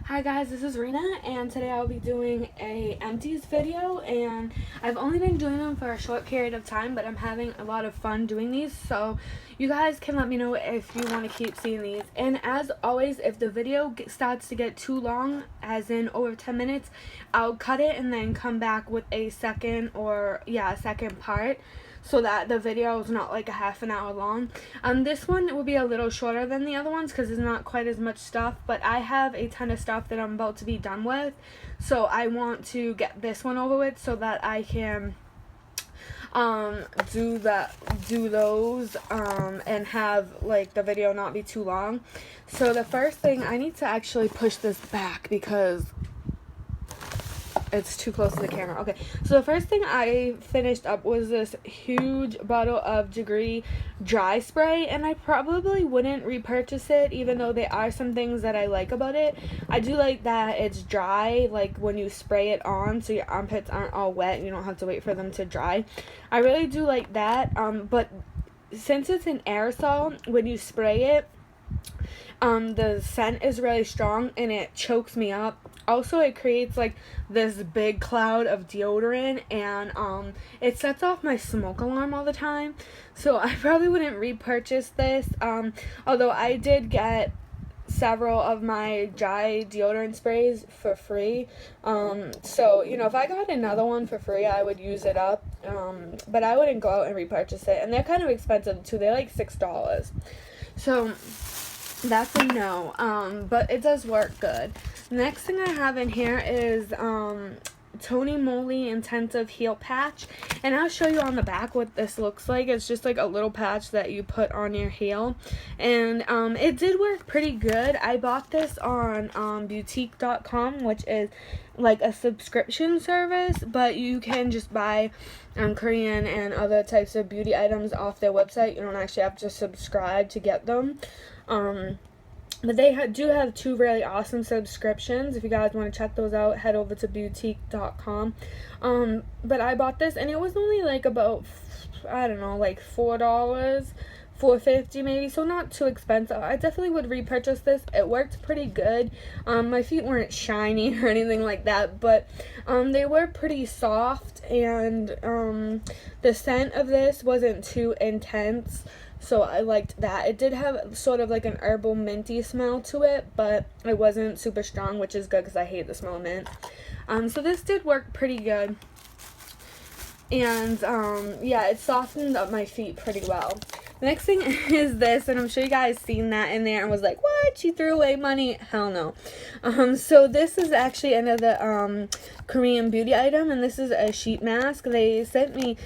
Hi guys, this is Rena, and today I'll be doing a empties video, and I've only been doing them for a short period of time, but I'm having a lot of fun doing these, so you guys can let me know if you want to keep seeing these. And as always, if the video starts to get too long, as in over 10 minutes, I'll cut it and then come back with a second part, so that the video is not like a half an hour long. This one will be a little shorter than the other ones because there's not quite as much stuff, but I have a ton of stuff that I'm about to be done with, so I want to get this one over with so that I can do those and have like the video not be too long. So the first thing, I need to actually push this back because it's too close to the camera. Okay, so the first thing I finished up was this huge bottle of Degree dry spray, and I probably wouldn't repurchase it, even though there are some things that I like about it. I do like that it's dry, like when you spray it on, so your armpits aren't all wet and you don't have to wait for them to dry. I really do like that, but since it's an aerosol, when you spray it, the scent is really strong and it chokes me up. Also, it creates like this big cloud of deodorant, and it sets off my smoke alarm all the time, so I probably wouldn't repurchase this, although I did get several of my dry deodorant sprays for free, so you know, if I got another one for free I would use it up, but I wouldn't go out and repurchase it, and they're kind of expensive too. They're like $6, so that's a no, but it does work good. Next thing I have in here is Tony Moly Intensive Heel Patch, and I'll show you on the back what this looks like. It's just like a little patch that you put on your heel, and it did work pretty good. I bought this on boutique.com, which is like a subscription service, but you can just buy Korean and other types of beauty items off their website. You don't actually have to subscribe to get them. But they do have two really awesome subscriptions. If you guys want to check those out, head over to boutique.com. But I bought this, and it was only like about, I don't know, like $4, $4.50 maybe, so not too expensive. I definitely would repurchase this. It worked pretty good. My feet weren't shiny or anything like that, but they were pretty soft, and the scent of this wasn't too intense, so I liked that. It did have sort of like an herbal minty smell to it, but it wasn't super strong, which is good because I hate the smell of mint. So this did work pretty good, and yeah, it softened up my feet pretty well. The next thing is this, and I'm sure you guys seen that in there and was like, what? She threw away money? Hell no. So this is actually another Korean beauty item, and this is a sheet mask. They sent me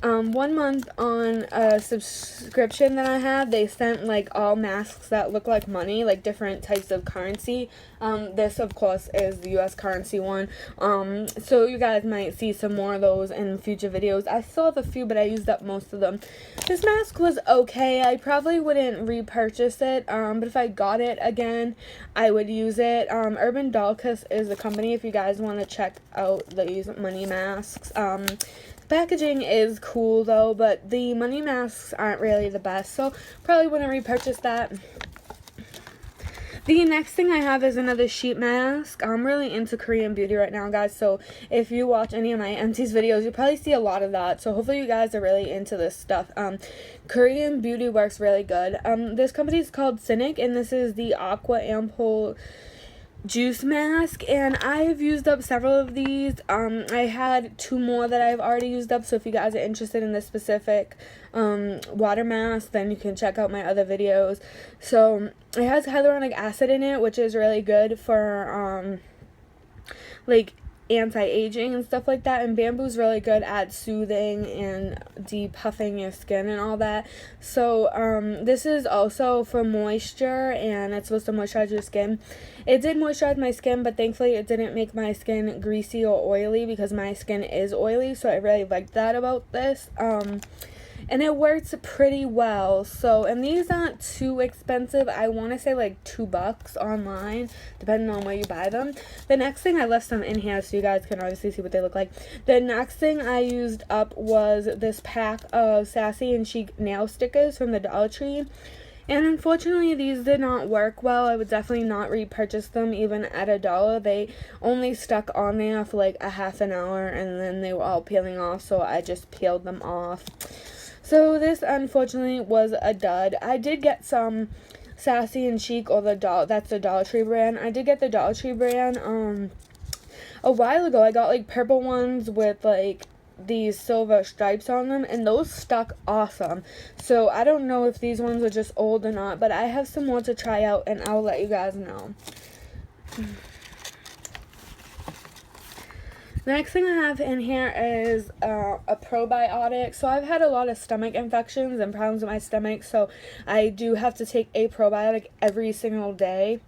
1 month on a subscription that I have. They sent like all masks that look like money, like different types of currency. This of course is the US currency one, so you guys might see some more of those in future videos. I still have a few, but I used up most of them. This mask was okay. I probably wouldn't repurchase it, but if I got it again I would use it. Urban Dolcus is the company if you guys want to check out these money masks. Packaging is cool though, but the money masks aren't really the best, so probably wouldn't repurchase that. The next thing I have is another sheet mask. I'm really into Korean beauty right now, guys, so if you watch any of my Empties videos, you'll probably see a lot of that, so hopefully you guys are really into this stuff. Korean beauty works really good. This company is called Cynic, and this is the Aqua Ampoule juice mask, and I've used up several of these. I had 2 more that I've already used up, so if you guys are interested in this specific water mask, then you can check out my other videos. So it has hyaluronic acid in it, which is really good for like anti-aging and stuff like that, and bamboo's really good at soothing and depuffing your skin and all that. So this is also for moisture, and it's supposed to moisturize your skin. It did moisturize my skin, but thankfully it didn't make my skin greasy or oily, because my skin is oily, so I really liked that about this. And it works pretty well. So, and these aren't too expensive. I want to say like $2 online, depending on where you buy them. The next thing, I left some in here so you guys can obviously see what they look like. The next thing I used up was this pack of Sassy and Chic nail stickers from the Dollar Tree. And unfortunately, these did not work well. I would definitely not repurchase them even at $1. They only stuck on there for like a half an hour, and then they were all peeling off, so I just peeled them off. So this unfortunately was a dud. I did get some Sassy and Chic, or that's the Dollar Tree brand. I did get the Dollar Tree brand a while ago. I got like purple ones with like these silver stripes on them, and those stuck awesome. So I don't know if these ones are just old or not, but I have some more to try out, and I'll let you guys know. The next thing I have in here is a probiotic. So I've had a lot of stomach infections and problems with my stomach, so I do have to take a probiotic every single day.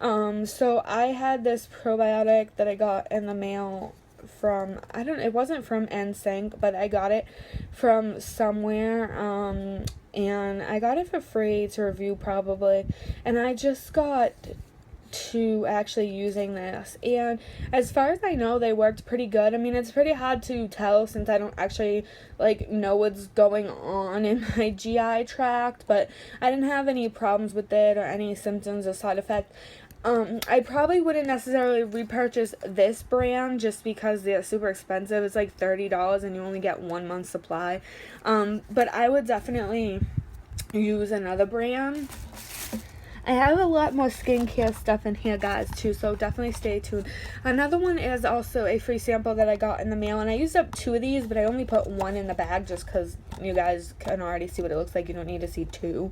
So I had this probiotic that I got in the mail from, it wasn't from NSYNC, but I got it from somewhere, and I got it for free to review probably, and I just got to actually using this, and as far as I know, they worked pretty good. I mean, it's pretty hard to tell since I don't actually like know what's going on in my GI tract, but I didn't have any problems with it or any symptoms or side effects. I probably wouldn't necessarily repurchase this brand just because they're super expensive. It's like $30 and you only get 1 month's supply. But I would definitely use another brand. I have a lot more skincare stuff in here, guys, too, so definitely stay tuned. Another one is also a free sample that I got in the mail, and I used up 2 of these, but I only put 1 in the bag just because you guys can already see what it looks like. You don't need to see 2.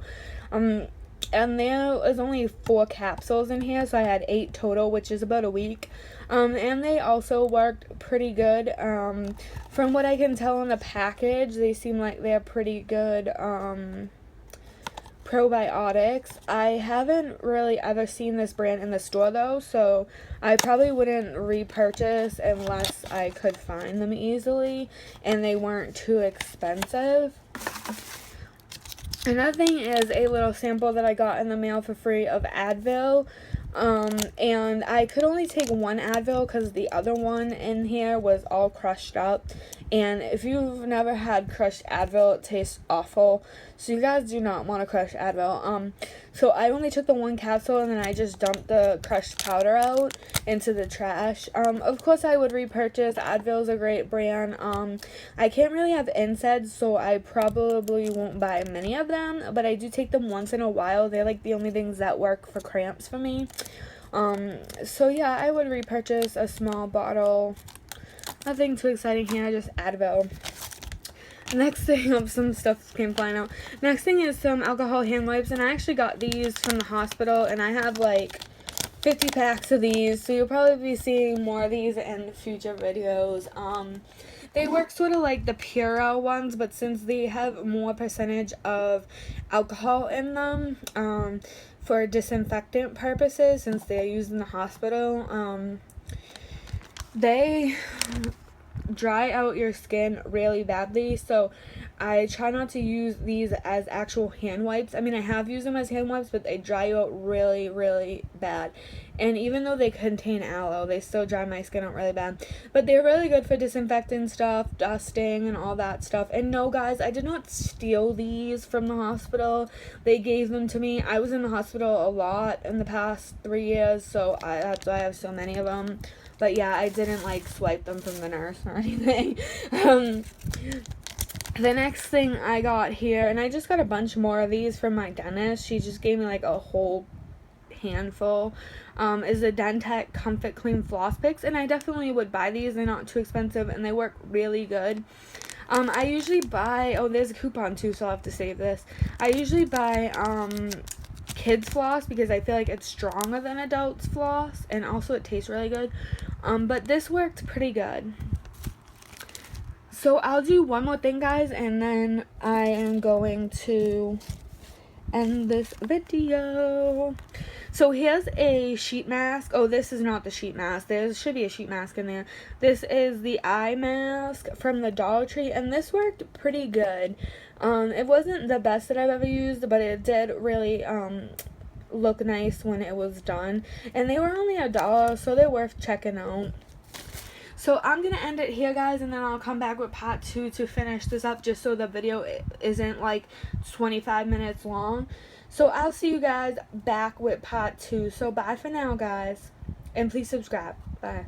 And there was only 4 capsules in here, so I had 8 total, which is about a week. And they also worked pretty good. From what I can tell on the package, they seem like they're pretty good probiotics. I haven't really ever seen this brand in the store though, so I probably wouldn't repurchase unless I could find them easily and they weren't too expensive. Another thing is a little sample that I got in the mail for free of Advil. And I could only take 1 Advil because the other one in here was all crushed up. And if you've never had crushed Advil, it tastes awful. So you guys do not want to crush Advil. So I only took the 1 capsule and then I just dumped the crushed powder out into the trash. Of course I would repurchase. Advil's a great brand. I can't really have NSAIDs, so I probably won't buy many of them. But I do take them once in a while. They're like the only things that work for cramps for me. So yeah, I would repurchase a small bottle. Nothing too exciting here, just Advil. Next thing, some stuff came flying out. Next thing is some alcohol hand wipes, and I actually got these from the hospital, and I have like 50 packs of these, so you'll probably be seeing more of these in future videos. They work sort of like the Purell ones, but since they have more percentage of alcohol in them, for disinfectant purposes, since they're used in the hospital, they dry out your skin really badly, so I try not to use these as actual hand wipes. I mean, I have used them as hand wipes, but they dry you out really, really bad. And even though they contain aloe, they still dry my skin out really bad. But they're really good for disinfecting stuff, dusting, and all that stuff. And no, guys, I did not steal these from the hospital. They gave them to me. I was in the hospital a lot in the past 3 years, so that's why I have so many of them. But yeah, I didn't like swipe them from the nurse or anything. The next thing I got here, and I just got a bunch more of these from my dentist. She just gave me like a whole handful, is the Dentec Comfort Clean Floss Picks, and I definitely would buy these. They're not too expensive and they work really good. I usually buy, oh, there's a coupon too, so I'll have to save this. I usually buy kids floss because I feel like it's stronger than adults floss, and also it tastes really good. But this worked pretty good. So I'll do one more thing, guys, and then I am going to end this video. So here's a sheet mask. Oh, this is not the sheet mask. There should be a sheet mask in there. This is the eye mask from the Dollar Tree, and this worked pretty good. It wasn't the best that I've ever used, but it did really look nice when it was done. And they were only $1, so they're worth checking out. So I'm going to end it here, guys, and then I'll come back with part 2 to finish this up, just so the video isn't like 25 minutes long. So I'll see you guys back with part 2. So bye for now, guys. And please subscribe. Bye.